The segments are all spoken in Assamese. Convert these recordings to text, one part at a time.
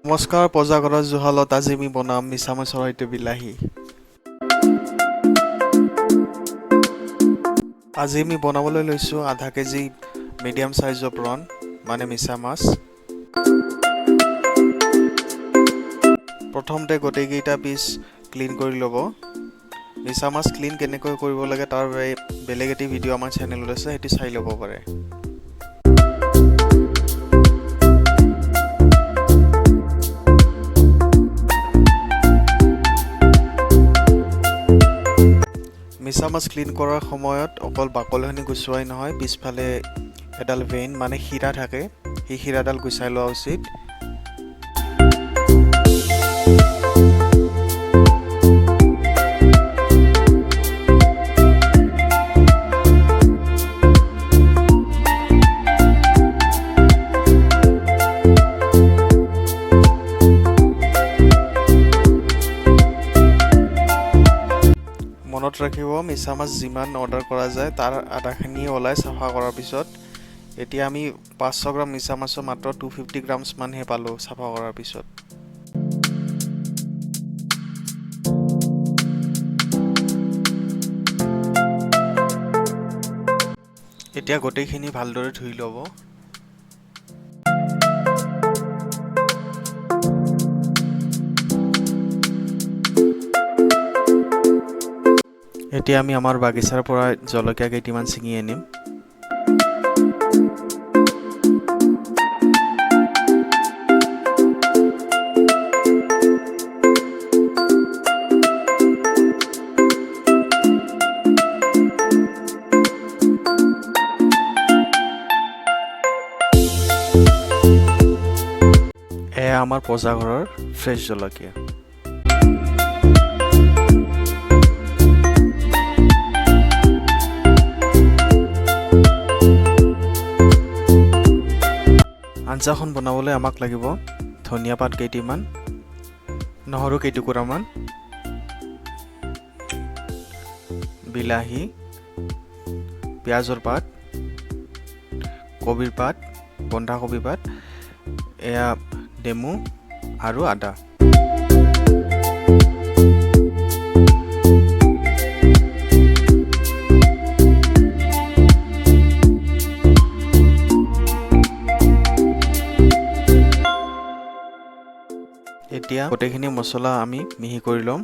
নমস্কাৰ পজাগৰৰ জুহালত আজি আমি বনাম মিছামাছৰ সৈতে বিলাহী। আজি আমি বনাবলৈ লৈছোঁ আধা কেজি মিডিয়াম সাইজৰ প্ৰন মানে মিছা মাছ। প্ৰথমতে গোটেইকেইটা পিচ ক্লিন কৰি ল'ব। মিছা মাছ ক্লিন কেনেকৈ কৰিব লাগে তাৰ বেলেগ এটি ভিডিঅ' আমাৰ চেনেলত আছে, সেইটো চাই ল'ব পাৰে। মিছা মাছ ক্লিন কৰাৰ সময়ত অকল বাকলিখিনি গুচোৱাই নহয়, পিছফালে এডাল ভেইন মানে শিৰা থাকে, সেই শিৰাডাল গুচাই লোৱা উচিত। মনত ৰাখিব, মিছা মাছ যিমান অৰ্ডাৰ কৰা যায় তাৰ আধাখিনি ওলাই চাফা কৰাৰ পিছত। এতিয়া আমি 500 গ্ৰাম মিছা মাছৰ মাত্ৰ 250 গ্ৰামছ মানহে পালোঁ চাফা কৰাৰ পিছত। এতিয়া গোটেইখিনি ভালদৰে ধুই ল'ব। এতিয়া আমি আমাৰ বাগিচাৰ পৰা জলকীয়া কেইটামান ছিঙি আনিম। এয়া আমাৰ পজাঘৰৰ ফ্ৰেছ জলকীয়া। আঞ্জাখন বনাবলৈ আমাক লাগিব ধনিয়া পাত কেইটামান, নহৰু কেইটুকুৰামান, বিলাহী, পিঁয়াজৰ পাত, কবিৰ পাত, বন্ধাকবি পাত, এয়া নেমু আৰু আদা। এতিয়া গোটেইখিনি মছলা আমি মিহি কৰি ল'ম।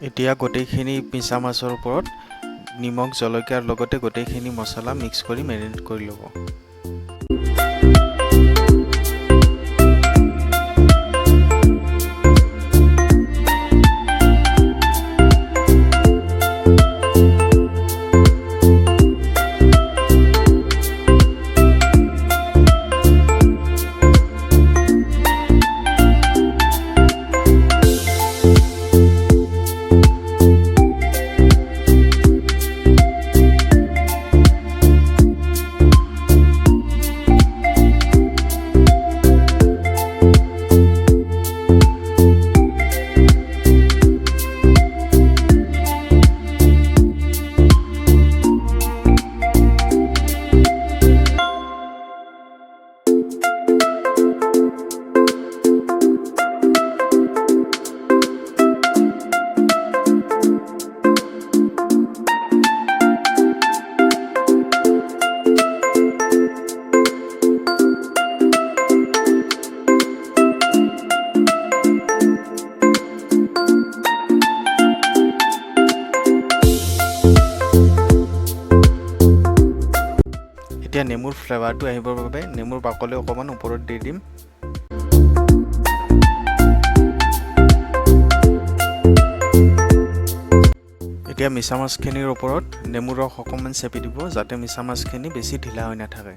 এতিয়া গোটেইখিনি মিছা মাছৰ ওপৰত নিমখ জলকীয়াৰ লগতে গোটেইখিনি মছলা মিক্স কৰি মেৰিনেট কৰি ল'ব। এতিয়া নেমুৰ ফ্লেভাৰটো আহিবৰ বাবে নেমুৰ বাকলি অকমান ওপৰত দি দিম। এতিয়া মিছা মাছখিনিৰ ওপৰত নেমুৰ ৰস অকমান চেপি দিব যাতে মিছা মাছখিনি বেছি ঢিলা হৈ নাথাকে।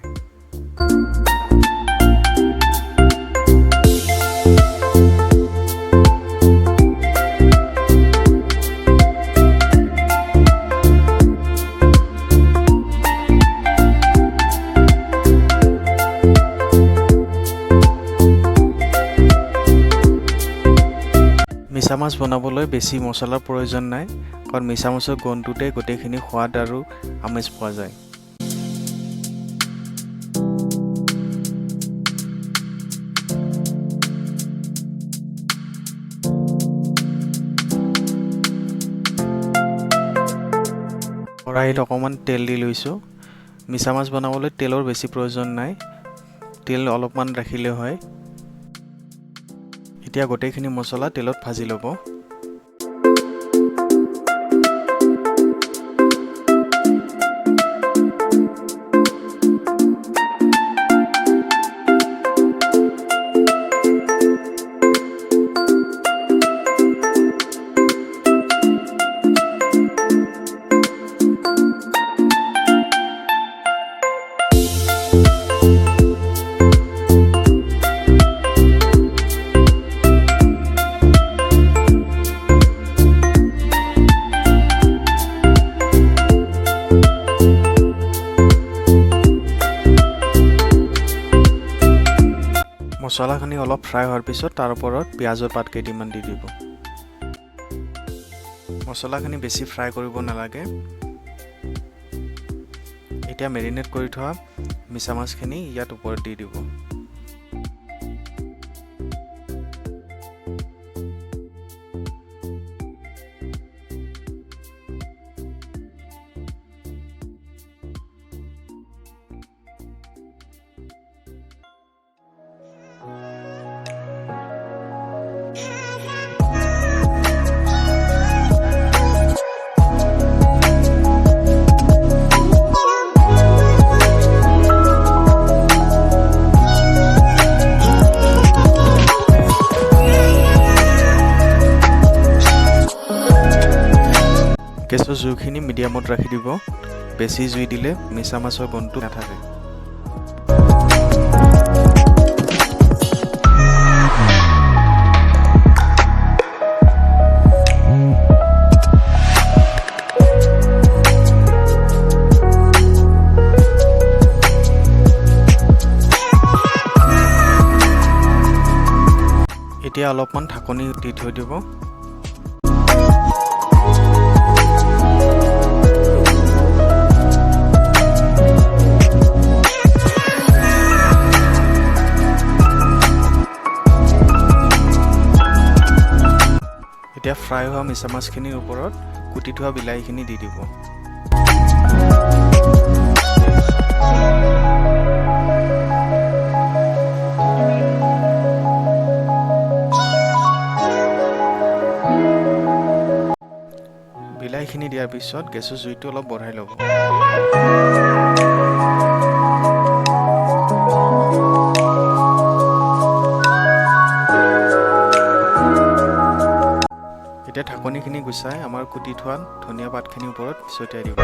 মিছা মাছ বনাবলৈ বেছি মছলাৰ প্ৰয়োজন নাই, কাৰণ মিছা মাছৰ গোন্ধটোতে গোটেইখিনি সোৱাদ আৰু আমেজ পোৱা যায়। কড়াইত অকণমান তেল দি লৈছোঁ। মিছা মাছ বনাবলৈ তেলৰ বেছি প্ৰয়োজন নাই, তেল অলপমান ৰাখিলে হয়। এতিয়া গোটেইখিনি মছলা তেলত ভাজি ল'ব। মছলাখিনি অলপ ফ্ৰাই হোৱাৰ পিছত তাৰ ওপৰত পিঁয়াজৰ পাত কেইটামান দি দিব। মছলাখিনি বেছি ফ্ৰাই কৰিব নালাগে। এতিয়া মেৰিনেট কৰি থোৱা মিছা মাছখিনি ইয়াত ওপৰত দি দিব। গেছৰ জুইখিনি মিডিয়ামত ৰাখি দিব, বেছি জুই দিলে মিছা মাছৰ গোন্ধটো নাথাকে। এতিয়া অলপমান ঢাকনি দি থৈ দিব। এতিয়া ফ্ৰাই হোৱা মিছা মাছখিনিৰ ওপৰত কুটি থোৱা বিলাহীখিনি দি দিব। বিলাহীখিনি দিয়াৰ পিছত গেছৰ জুইটো অলপ বঢ়াই ল'ব। এতিয়া ঢাকনিখিনি গুচাই আমাৰ কুটি থোৱা ধনিয়া পাতখিনিৰ ওপৰত ছটিয়াই দিব।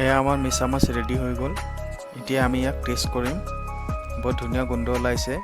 এয়া আমাৰ মিছা মাছ ৰেডি হৈ গ'ল। এতিয়া আমি ইয়াক টেষ্ট কৰিম। বৰ ধুনীয়া গোন্ধ ওলাইছে।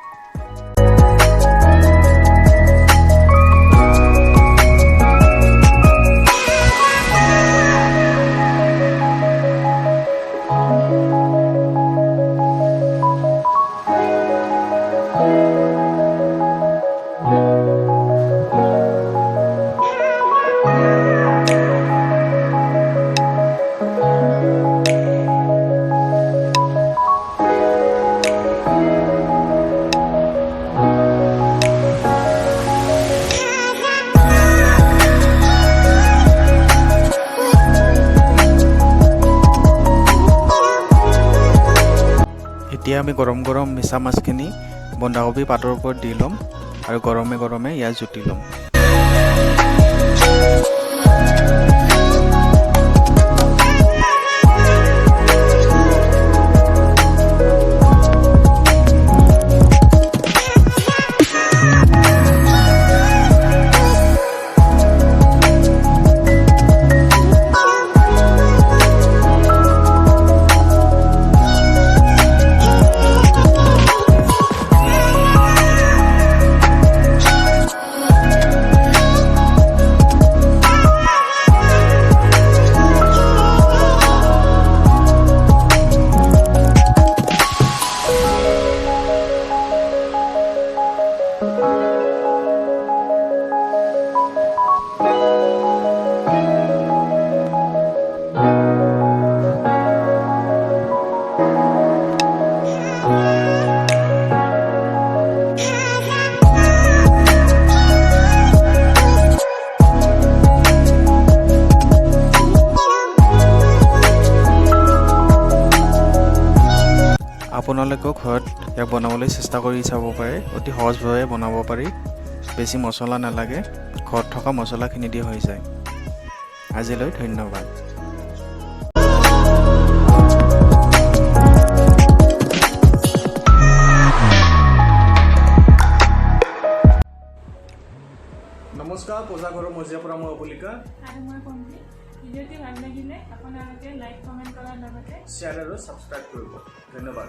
এতিয়া আমি গৰম গৰম মিছা মাছখিনি বন্ধাকবি পাতৰ ওপৰত দি ল'ম আৰু গৰমে গৰমে ইয়াত জুতি ল'ম। আপোনালোকেও ঘৰত ইয়াক বনাবলৈ চেষ্টা কৰি চাব পাৰে। অতি সহজভাৱে বনাব পাৰি, বেছি মছলা নালাগে, ঘৰত থকা মছলাখিনি দি হৈ যায়। আজিলৈ ধন্যবাদ। নমস্কাৰ, পূজাঘৰৰ মজিয়াৰ পৰা মই অপলিকা আৰু মই কমপ্লি। ভিডিঅ'টি ভাল লাগিলে আপোনালোকে লাইক কমেণ্ট কৰাৰ লগতে শ্বেয়াৰ আৰু ছাবস্ক্ৰাইব কৰিব। ধন্যবাদ।